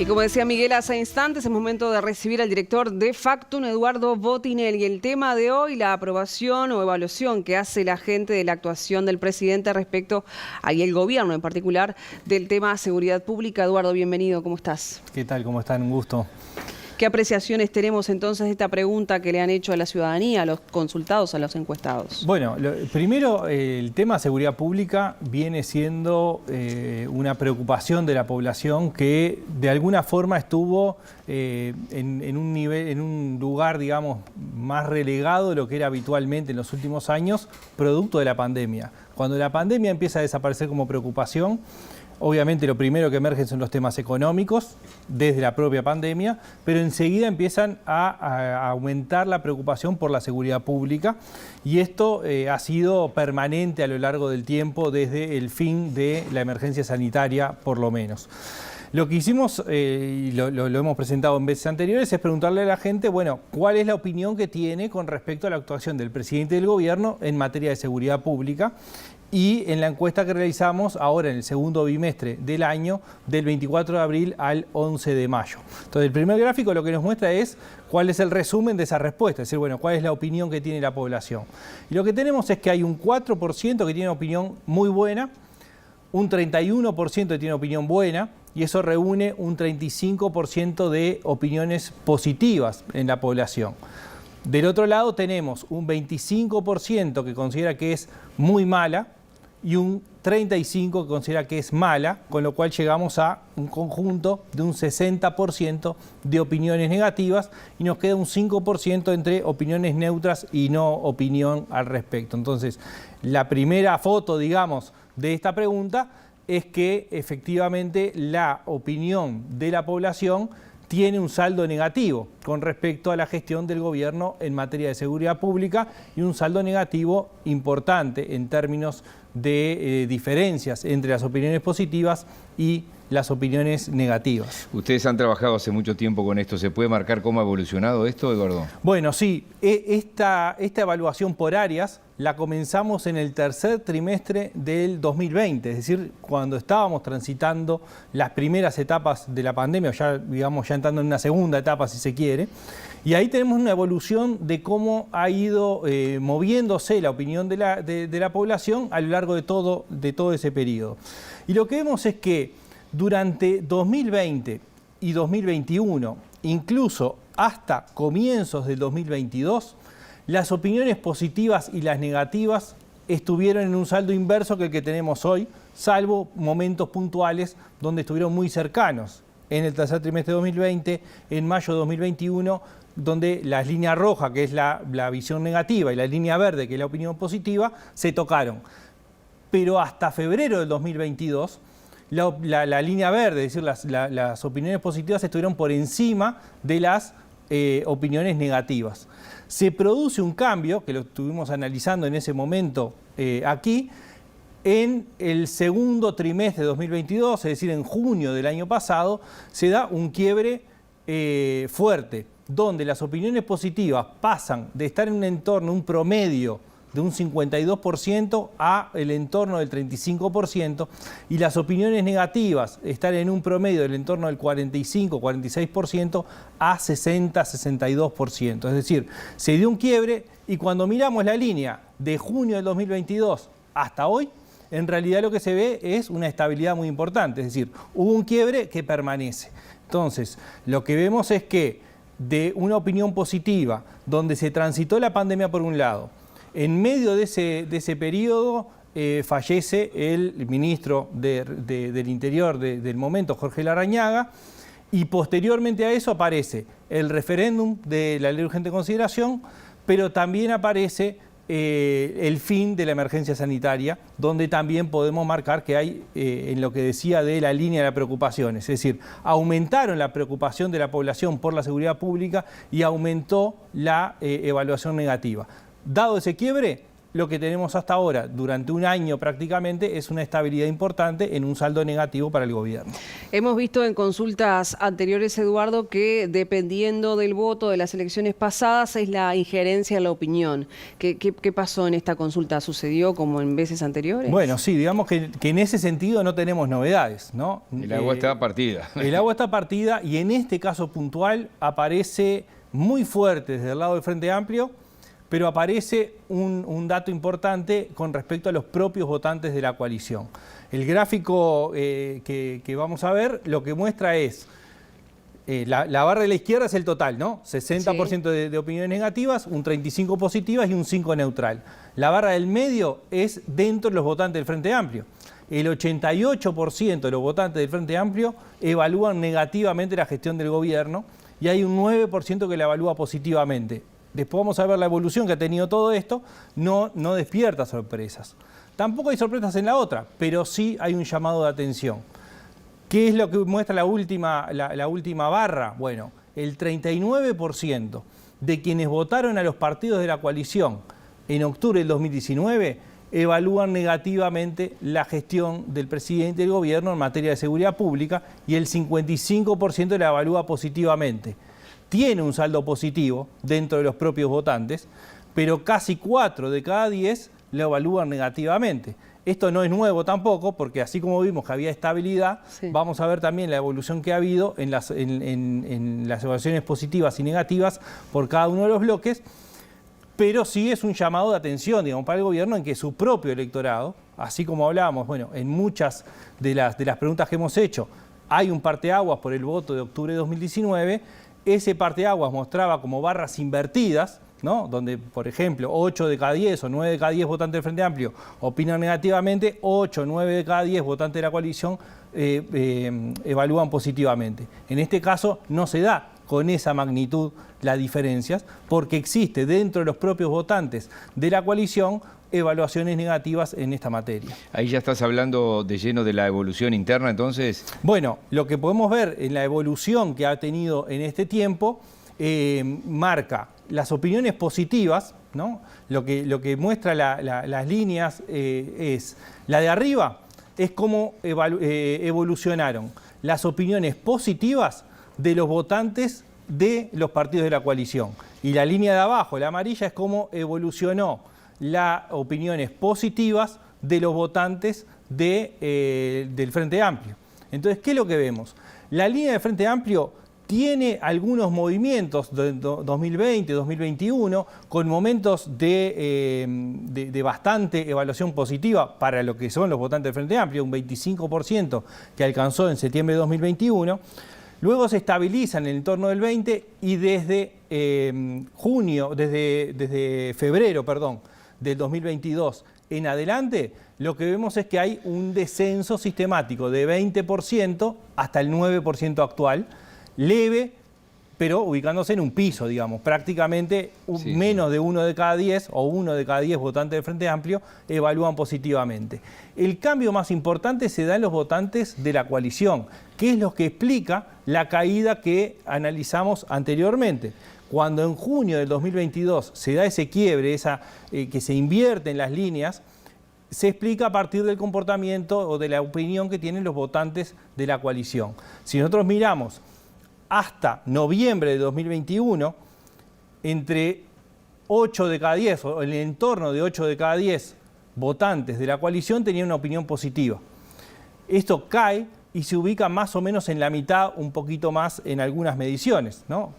como decía Miguel hace instantes, es momento de recibir al director de Factum, Eduardo Botinelli. El tema de hoy, la aprobación o evaluación que hace la gente de la actuación del presidente respecto y el gobierno en particular del tema seguridad pública. Eduardo, bienvenido, ¿cómo estás? ¿Qué tal? ¿Cómo están? Un gusto. ¿Qué apreciaciones tenemos entonces de esta pregunta que le han hecho a la ciudadanía, a los consultados, a los encuestados? Bueno, primero el tema seguridad pública viene siendo una preocupación de la población que de alguna forma estuvo en un lugar, digamos, más relegado de lo que era habitualmente en los últimos años, producto de la pandemia. Cuando la pandemia empieza a desaparecer como preocupación, obviamente lo primero que emergen son los temas económicos desde la propia pandemia, pero enseguida empiezan a aumentar la preocupación por la seguridad pública y esto ha sido permanente a lo largo del tiempo desde el fin de la emergencia sanitaria por lo menos. Lo que hicimos, y lo hemos presentado en veces anteriores, es preguntarle a la gente, bueno, ¿cuál es la opinión que tiene con respecto a la actuación del presidente del gobierno en materia de seguridad pública? Y en la encuesta que realizamos ahora en el segundo bimestre del año, del 24 de abril al 11 de mayo. Entonces, el primer gráfico lo que nos muestra es cuál es el resumen de esa respuesta, es decir, bueno, cuál es la opinión que tiene la población. Y lo que tenemos es que hay un 4% que tiene opinión muy buena, un 31% que tiene opinión buena, y eso reúne un 35% de opiniones positivas en la población. Del otro lado tenemos un 25% que considera que es muy mala y un 35% que considera que es mala, con lo cual llegamos a un conjunto de un 60% de opiniones negativas y nos queda un 5% entre opiniones neutras y no opinión al respecto. Entonces, la primera foto, digamos, de esta pregunta es que efectivamente la opinión de la población tiene un saldo negativo con respecto a la gestión del gobierno en materia de seguridad pública y un saldo negativo importante en términos de diferencias entre las opiniones positivas y las opiniones negativas. Ustedes han trabajado hace mucho tiempo con esto. ¿Se puede marcar cómo ha evolucionado esto, Eduardo? Bueno, sí. Esta evaluación por áreas la comenzamos en el tercer trimestre del 2020, es decir, cuando estábamos transitando las primeras etapas de la pandemia, o ya, digamos, ya entrando en una segunda etapa, si se quiere. Y ahí tenemos una evolución de cómo ha ido moviéndose la opinión de la población a lo largo de todo ese periodo. Y lo que vemos es que durante 2020 y 2021, incluso hasta comienzos del 2022, las opiniones positivas y las negativas estuvieron en un saldo inverso que el que tenemos hoy, salvo momentos puntuales donde estuvieron muy cercanos. En el tercer trimestre de 2020, en mayo de 2021, donde la línea roja, que es la visión negativa, y la línea verde, que es la opinión positiva, se tocaron. Pero hasta febrero del 2022, la línea verde, es decir, las opiniones positivas estuvieron por encima de las opiniones negativas. Se produce un cambio, que lo estuvimos analizando en ese momento aquí, en el segundo trimestre de 2022, es decir, en junio del año pasado, se da un quiebre fuerte, donde las opiniones positivas pasan de estar en un entorno, un promedio de un 52% a el entorno del 35%, y las opiniones negativas están en un promedio del entorno del 45-46% a 60-62%. Es decir, se dio un quiebre y cuando miramos la línea de junio del 2022 hasta hoy, en realidad lo que se ve es una estabilidad muy importante, es decir, hubo un quiebre que permanece. Entonces, lo que vemos es que de una opinión positiva, donde se transitó la pandemia por un lado, en medio de ese periodo fallece el ministro del Interior del momento, Jorge Larrañaga, y posteriormente a eso aparece el referéndum de la Ley de Urgente Consideración, pero también aparece el fin de la emergencia sanitaria, donde también podemos marcar que hay, en lo que decía de la línea de preocupaciones, es decir, aumentaron la preocupación de la población por la seguridad pública y aumentó la evaluación negativa. Dado ese quiebre, lo que tenemos hasta ahora, durante un año prácticamente, es una estabilidad importante en un saldo negativo para el gobierno. Hemos visto en consultas anteriores, Eduardo, que dependiendo del voto de las elecciones pasadas es la injerencia en la opinión. ¿Qué pasó en esta consulta? ¿Sucedió como en veces anteriores? Bueno, sí, digamos que en ese sentido no tenemos novedades, ¿no? El agua está partida. El agua está partida y en este caso puntual aparece muy fuerte desde el lado del Frente Amplio, pero aparece un dato importante con respecto a los propios votantes de la coalición. El gráfico que vamos a ver lo que muestra es, la barra de la izquierda es el total, ¿no? 60% de opiniones negativas, un 35% positivas y un 5% neutral. La barra del medio es dentro de los votantes del Frente Amplio. El 88% de los votantes del Frente Amplio evalúan negativamente la gestión del gobierno y hay un 9% que la evalúa positivamente. Después vamos a ver la evolución que ha tenido todo esto, no despierta sorpresas. Tampoco hay sorpresas en la otra, pero sí hay un llamado de atención. ¿Qué es lo que muestra la última barra? Bueno, el 39% de quienes votaron a los partidos de la coalición en octubre del 2019 evalúan negativamente la gestión del presidente del gobierno en materia de seguridad pública y el 55% la evalúa positivamente. Tiene un saldo positivo dentro de los propios votantes, pero casi 4 de cada 10 lo evalúan negativamente. Esto no es nuevo tampoco, porque así como vimos que había estabilidad, vamos a ver también la evolución que ha habido en las evaluaciones positivas y negativas por cada uno de los bloques, pero sí es un llamado de atención, digamos, para el gobierno en que su propio electorado, así como hablábamos, bueno, en muchas de las preguntas que hemos hecho, hay un parteaguas por el voto de octubre de 2019, ese parteaguas mostraba como barras invertidas, ¿no? Donde, por ejemplo, 8 de cada 10 o 9 de cada 10 votantes del Frente Amplio opinan negativamente, 8 o 9 de cada 10 votantes de la coalición evalúan positivamente. En este caso no se da con esa magnitud las diferencias, porque existe dentro de los propios votantes de la coalición evaluaciones negativas en esta materia. Ahí ya estás hablando de lleno de la evolución interna, entonces. Bueno, lo que podemos ver en la evolución que ha tenido en este tiempo marca las opiniones positivas, ¿no? Lo que muestra las líneas es la de arriba, es cómo evolucionaron las opiniones positivas de los votantes de los partidos de la coalición. Y la línea de abajo, la amarilla, es cómo evolucionó las opiniones positivas de los votantes del Frente Amplio. Entonces, ¿qué es lo que vemos? La línea del Frente Amplio tiene algunos movimientos de 2020, 2021, con momentos de bastante evaluación positiva para lo que son los votantes del Frente Amplio, un 25% que alcanzó en septiembre de 2021. Luego se estabiliza en el entorno del 20 y desde febrero, del 2022 en adelante, lo que vemos es que hay un descenso sistemático de 20% hasta el 9% actual, leve, pero ubicándose en un piso, digamos, prácticamente menos de 1 de cada 10 o 1 de cada 10 votantes del Frente Amplio evalúan positivamente. El cambio más importante se da en los votantes de la coalición, que es lo que explica la caída que analizamos anteriormente. Cuando en junio del 2022 se da ese quiebre, que se invierte en las líneas, se explica a partir del comportamiento o de la opinión que tienen los votantes de la coalición. Si nosotros miramos hasta noviembre de 2021, entre 8 de cada 10, o en el entorno de 8 de cada 10 votantes de la coalición tenían una opinión positiva. Esto cae y se ubica más o menos en la mitad, un poquito más en algunas mediciones, ¿no?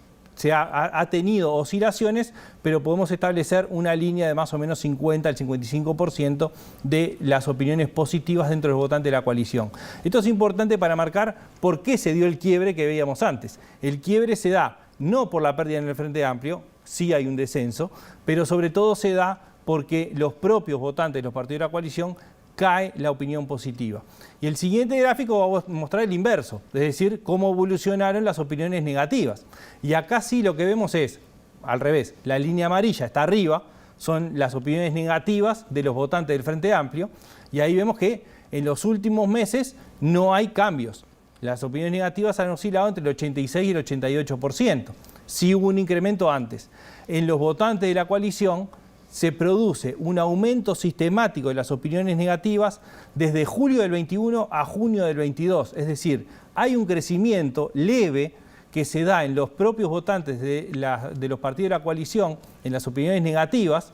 Ha tenido oscilaciones, pero podemos establecer una línea de más o menos 50 al 55% de las opiniones positivas dentro del votante de la coalición. Esto es importante para marcar por qué se dio el quiebre que veíamos antes. El quiebre se da no por la pérdida en el Frente Amplio, sí hay un descenso, pero sobre todo se da porque los propios votantes de los partidos de la coalición cae la opinión positiva. Y el siguiente gráfico va a mostrar el inverso, es decir, cómo evolucionaron las opiniones negativas. Y acá sí lo que vemos es, al revés, la línea amarilla está arriba, son las opiniones negativas de los votantes del Frente Amplio, y ahí vemos que en los últimos meses no hay cambios. Las opiniones negativas han oscilado entre el 86 y el 88%. Sí hubo un incremento antes. En los votantes de la coalición se produce un aumento sistemático de las opiniones negativas desde julio del 21 a junio del 22. Es decir, hay un crecimiento leve que se da en los propios votantes de los partidos de la coalición, en las opiniones negativas,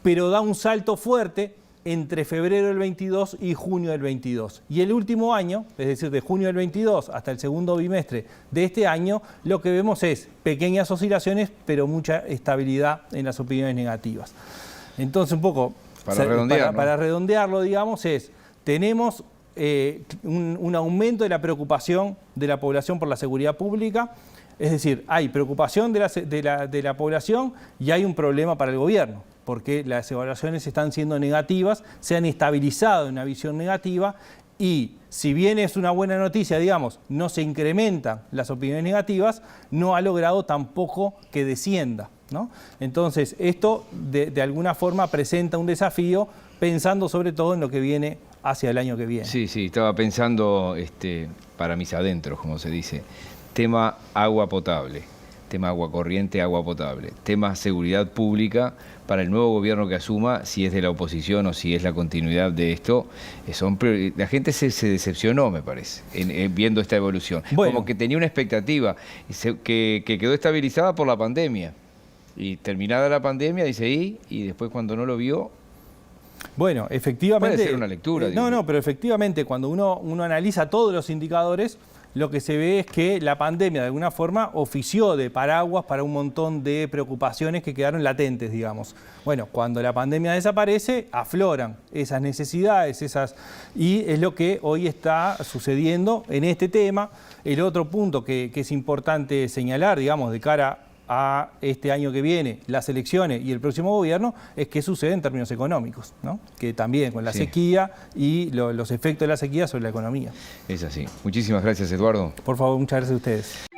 pero da un salto fuerte entre febrero del 22 y junio del 22. Y el último año, es decir, de junio del 22 hasta el segundo bimestre de este año, lo que vemos es pequeñas oscilaciones, pero mucha estabilidad en las opiniones negativas. Entonces, un poco, para redondearlo, digamos, tenemos un aumento de la preocupación de la población por la seguridad pública. Es decir, hay preocupación de la población y hay un problema para el gobierno, porque las evaluaciones están siendo negativas, se han estabilizado en una visión negativa y si bien es una buena noticia, digamos, no se incrementan las opiniones negativas, no ha logrado tampoco que descienda, ¿no? Entonces, esto de alguna forma presenta un desafío pensando sobre todo en lo que viene hacia el año que viene. Sí, estaba pensando para mis adentros, como se dice. Tema agua potable, tema agua corriente, agua potable, tema seguridad pública para el nuevo gobierno que asuma, si es de la oposición o si es la continuidad de esto. La gente se decepcionó, me parece, viendo esta evolución. Bueno, como que tenía una expectativa que quedó estabilizada por la pandemia. Y terminada la pandemia, dice, y después cuando no lo vio... Bueno, efectivamente... Puede ser una lectura. Pero efectivamente cuando uno analiza todos los indicadores, lo que se ve es que la pandemia de alguna forma ofició de paraguas para un montón de preocupaciones que quedaron latentes, digamos. Bueno, cuando la pandemia desaparece, afloran esas necesidades, y es lo que hoy está sucediendo en este tema. El otro punto que es importante señalar, digamos, de cara a este año que viene, las elecciones y el próximo gobierno, es qué sucede en términos económicos, ¿no? Que también con la sequía y los efectos de la sequía sobre la economía. Es así. Muchísimas gracias, Eduardo. Por favor, muchas gracias a ustedes.